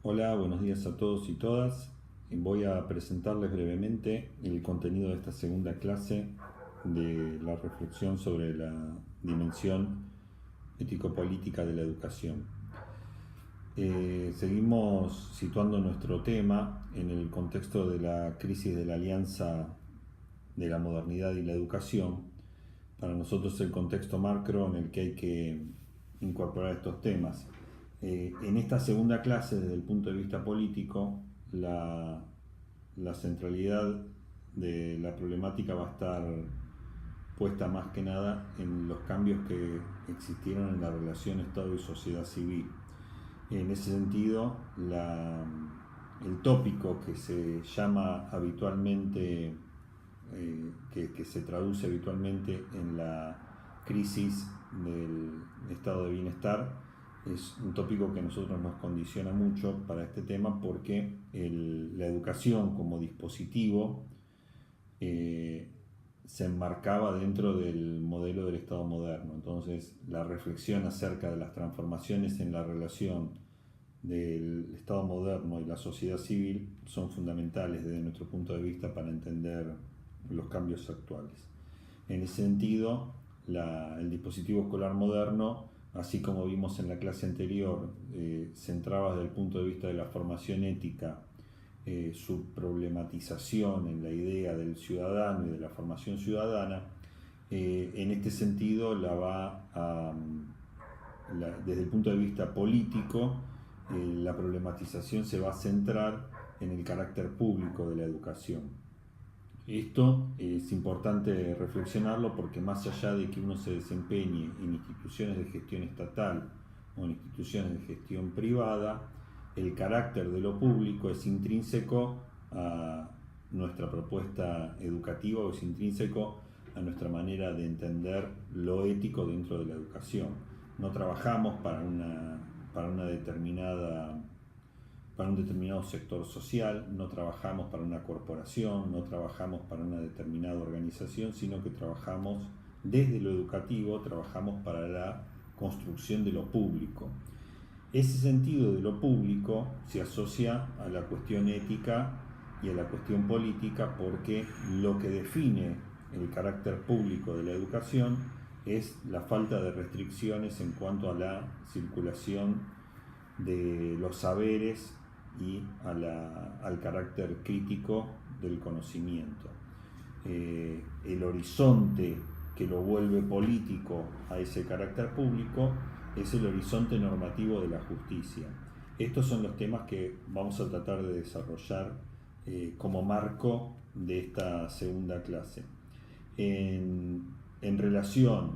Hola, buenos días a todos y todas. Voy a presentarles brevemente el contenido de esta segunda clase de la reflexión sobre la dimensión ético-política de la educación. Seguimos situando nuestro tema en el contexto de la crisis de la alianza de la modernidad y la educación. Para nosotros el contexto macro en el que hay que incorporar estos temas. En esta segunda clase, desde el punto de vista político, la centralidad de la problemática va a estar puesta más que nada en los cambios que existieron en la relación Estado y sociedad civil. En ese sentido, el tópico que se llama habitualmente, que se traduce habitualmente en la crisis del estado de bienestar, es un tópico que a nosotros nos condiciona mucho para este tema porque la educación como dispositivo se enmarcaba dentro del modelo del Estado moderno. Entonces, la reflexión acerca de las transformaciones en la relación del Estado moderno y la sociedad civil son fundamentales desde nuestro punto de vista para entender los cambios actuales. En ese sentido, el dispositivo escolar moderno, así como vimos en la clase anterior, centraba desde el punto de vista de la formación ética su problematización en la idea del ciudadano y de la formación ciudadana. En este sentido, desde el punto de vista político, la problematización se va a centrar en el carácter público de la educación. Esto es importante reflexionarlo porque más allá de que uno se desempeñe en instituciones de gestión estatal o en instituciones de gestión privada, el carácter de lo público es intrínseco a nuestra propuesta educativa o es intrínseco a nuestra manera de entender lo ético dentro de la educación. No trabajamos para un determinado sector social, no trabajamos para una corporación, no trabajamos para una determinada organización, sino que trabajamos desde lo educativo, trabajamos para la construcción de lo público. Ese sentido de lo público se asocia a la cuestión ética y a la cuestión política porque lo que define el carácter público de la educación es la falta de restricciones en cuanto a la circulación de los saberes y al carácter crítico del conocimiento. El horizonte que lo vuelve político a ese carácter público es el horizonte normativo de la justicia. Estos son los temas que vamos a tratar de desarrollar como marco de esta segunda clase. En relación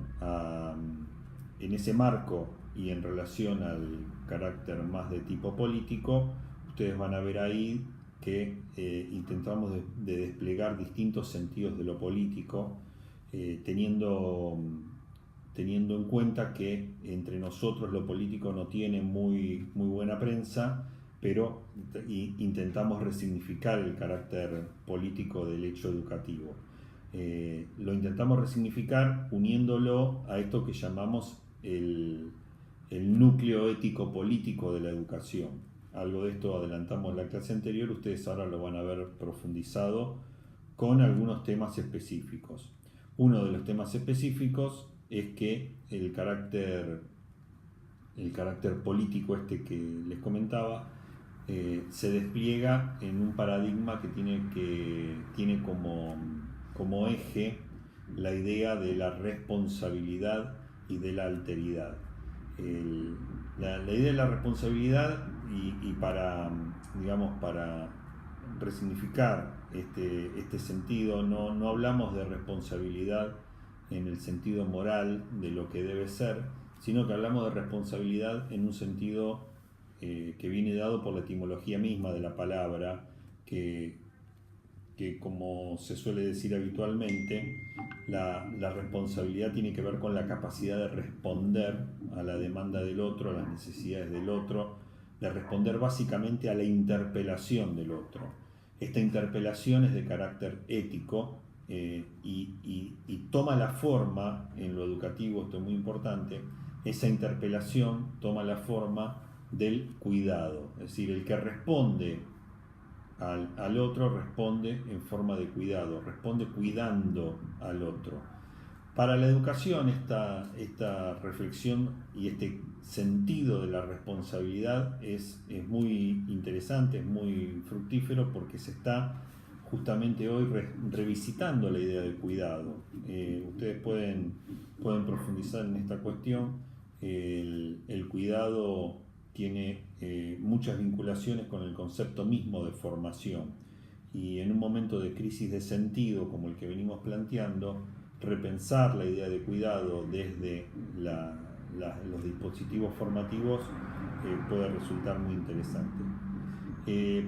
en ese marco y en relación al carácter más de tipo político, ustedes van a ver ahí que intentamos de desplegar distintos sentidos de lo político, teniendo en cuenta que entre nosotros lo político no tiene muy buena prensa, pero intentamos resignificar el carácter político del hecho educativo. Lo intentamos resignificar uniéndolo a esto que llamamos el núcleo ético-político de la educación. Algo de esto adelantamos en la clase anterior, ustedes ahora lo van a ver profundizado con algunos temas específicos. Uno de los temas específicos es que el carácter político este que les comentaba se despliega en un paradigma que tiene como eje la idea de la responsabilidad y de la alteridad. La idea de la responsabilidad y para resignificar este sentido, no hablamos de responsabilidad en el sentido moral de lo que debe ser, sino que hablamos de responsabilidad en un sentido que viene dado por la etimología misma de la palabra, que como se suele decir habitualmente, la responsabilidad tiene que ver con la capacidad de responder a la demanda del otro, a las necesidades del otro, de responder básicamente a la interpelación del otro. Esta interpelación es de carácter ético y toma la forma, en lo educativo esto es muy importante, esa interpelación toma la forma del cuidado. Es decir, el que responde al otro responde en forma de cuidado, responde cuidando al otro. Para la educación esta reflexión y este sentido de la responsabilidad es muy interesante, es muy fructífero, porque se está justamente hoy revisitando la idea de cuidado. Ustedes pueden profundizar en esta cuestión. El cuidado tiene muchas vinculaciones con el concepto mismo de formación, y en un momento de crisis de sentido como el que venimos planteando, repensar la idea de cuidado desde los dispositivos formativos puede resultar muy interesante.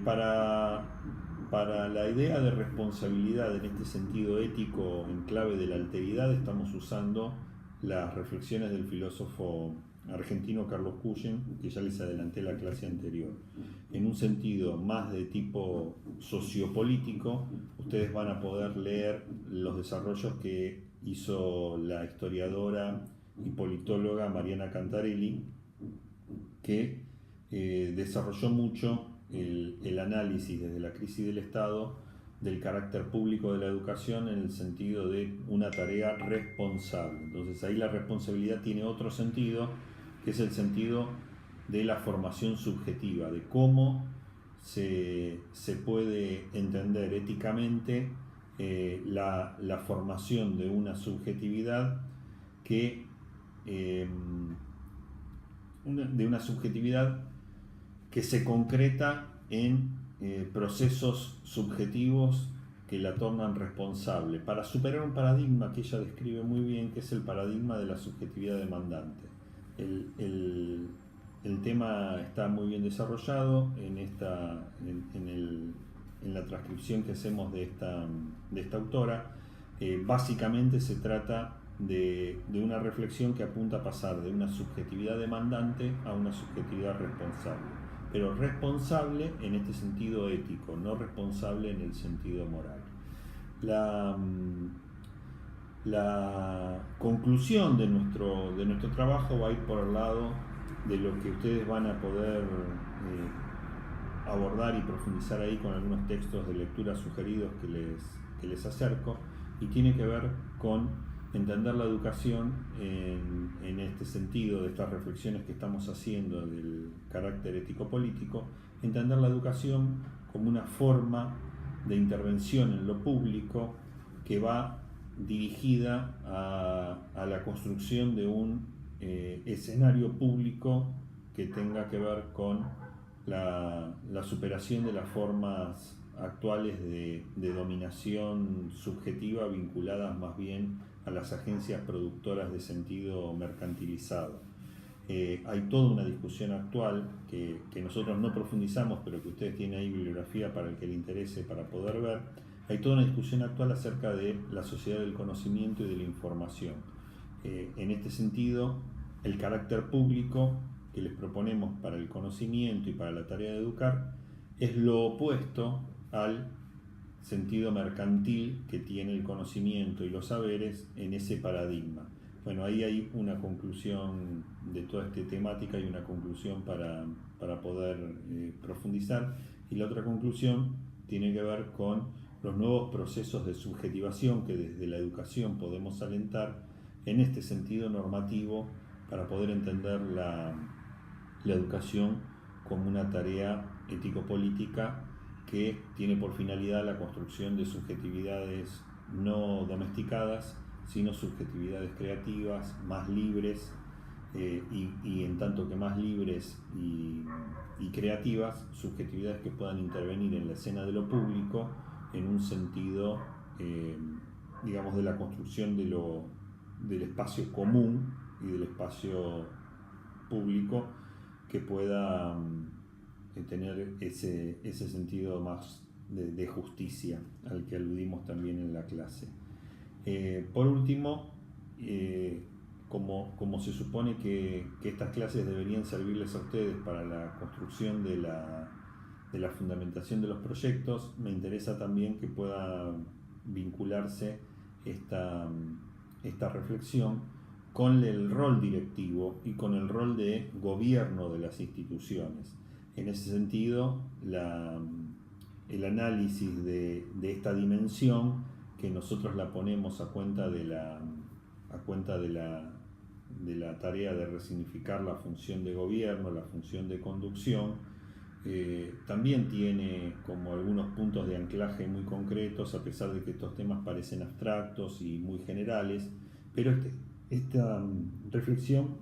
Para la idea de responsabilidad en este sentido ético en clave de la alteridad, estamos usando las reflexiones del filósofo argentino Carlos Cuyen, que ya les adelanté la clase anterior. En un sentido más de tipo sociopolítico, ustedes van a poder leer los desarrollos que hizo la historiadora y politóloga Mariana Cantarelli, que desarrolló mucho el análisis desde la crisis del Estado del carácter público de la educación en el sentido de una tarea responsable. Entonces ahí la responsabilidad tiene otro sentido, que es el sentido de la formación subjetiva, de cómo se puede entender éticamente la formación de una subjetividad que se concreta en procesos subjetivos que la tornan responsable, para superar un paradigma que ella describe muy bien, que es el paradigma de la subjetividad demandante. El tema está muy bien desarrollado en la transcripción que hacemos de esta autora. Básicamente se trata de una reflexión que apunta a pasar de una subjetividad demandante a una subjetividad responsable, pero responsable en este sentido ético, no responsable en el sentido moral. La conclusión de nuestro trabajo va a ir por el lado de lo que ustedes van a poder abordar y profundizar ahí con algunos textos de lectura sugeridos que les acerco, y tiene que ver con entender la educación en este sentido de estas reflexiones que estamos haciendo del carácter ético-político, entender la educación como una forma de intervención en lo público que va dirigida a la construcción de un escenario público que tenga que ver con la superación de las formas actuales de dominación subjetiva vinculadas más bien a las agencias productoras de sentido mercantilizado. Hay toda una discusión actual que nosotros no profundizamos, pero que ustedes tienen ahí bibliografía para el que le interese para poder ver. Hay toda una discusión actual acerca de la sociedad del conocimiento y de la información. En este sentido, el carácter público que les proponemos para el conocimiento y para la tarea de educar es lo opuesto al sentido mercantil que tiene el conocimiento y los saberes en ese paradigma. Bueno, ahí hay una conclusión de toda esta temática y una conclusión para poder profundizar. Y la otra conclusión tiene que ver con los nuevos procesos de subjetivación que desde la educación podemos alentar en este sentido normativo para poder entender la educación como una tarea ético-política que tiene por finalidad la construcción de subjetividades no domesticadas, sino subjetividades creativas, más libres, y en tanto que más libres y creativas, subjetividades que puedan intervenir en la escena de lo público en un sentido, digamos, de la construcción del espacio común y del espacio público que pueda tener ese sentido más de justicia al que aludimos también en la clase. Por último, como se supone que estas clases deberían servirles a ustedes para la construcción de la fundamentación de los proyectos, me interesa también que pueda vincularse esta reflexión con el rol directivo y con el rol de gobierno de las instituciones. En ese sentido, el análisis de esta dimensión, que nosotros la ponemos a cuenta de la tarea de resignificar la función de gobierno, la función de conducción, también tiene como algunos puntos de anclaje muy concretos, a pesar de que estos temas parecen abstractos y muy generales, pero esta reflexión,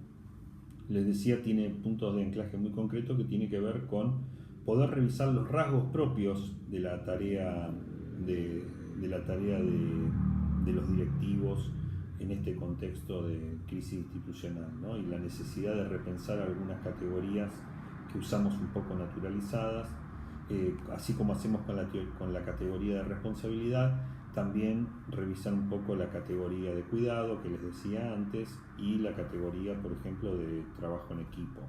les decía, tiene puntos de anclaje muy concretos que tiene que ver con poder revisar los rasgos propios de la tarea de los directivos en este contexto de crisis institucional, ¿no? Y la necesidad de repensar algunas categorías que usamos un poco naturalizadas, así como hacemos con la categoría de responsabilidad, también revisar un poco la categoría de cuidado que les decía antes y la categoría, por ejemplo, de trabajo en equipo.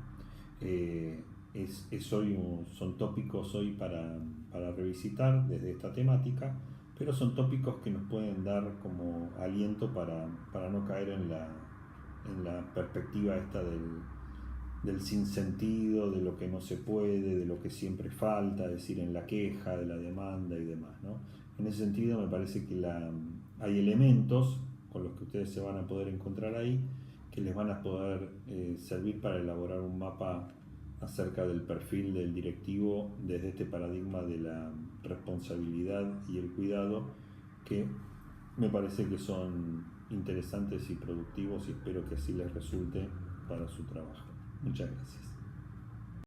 Son tópicos hoy para revisitar desde esta temática, pero son tópicos que nos pueden dar como aliento para no caer en la perspectiva esta del sinsentido, de lo que no se puede, de lo que siempre falta, es decir, en la queja, de la demanda y demás, ¿no? En ese sentido me parece que hay elementos con los que ustedes se van a poder encontrar ahí que les van a poder servir para elaborar un mapa acerca del perfil del directivo desde este paradigma de la responsabilidad y el cuidado, que me parece que son interesantes y productivos y espero que así les resulte para su trabajo. Muchas gracias.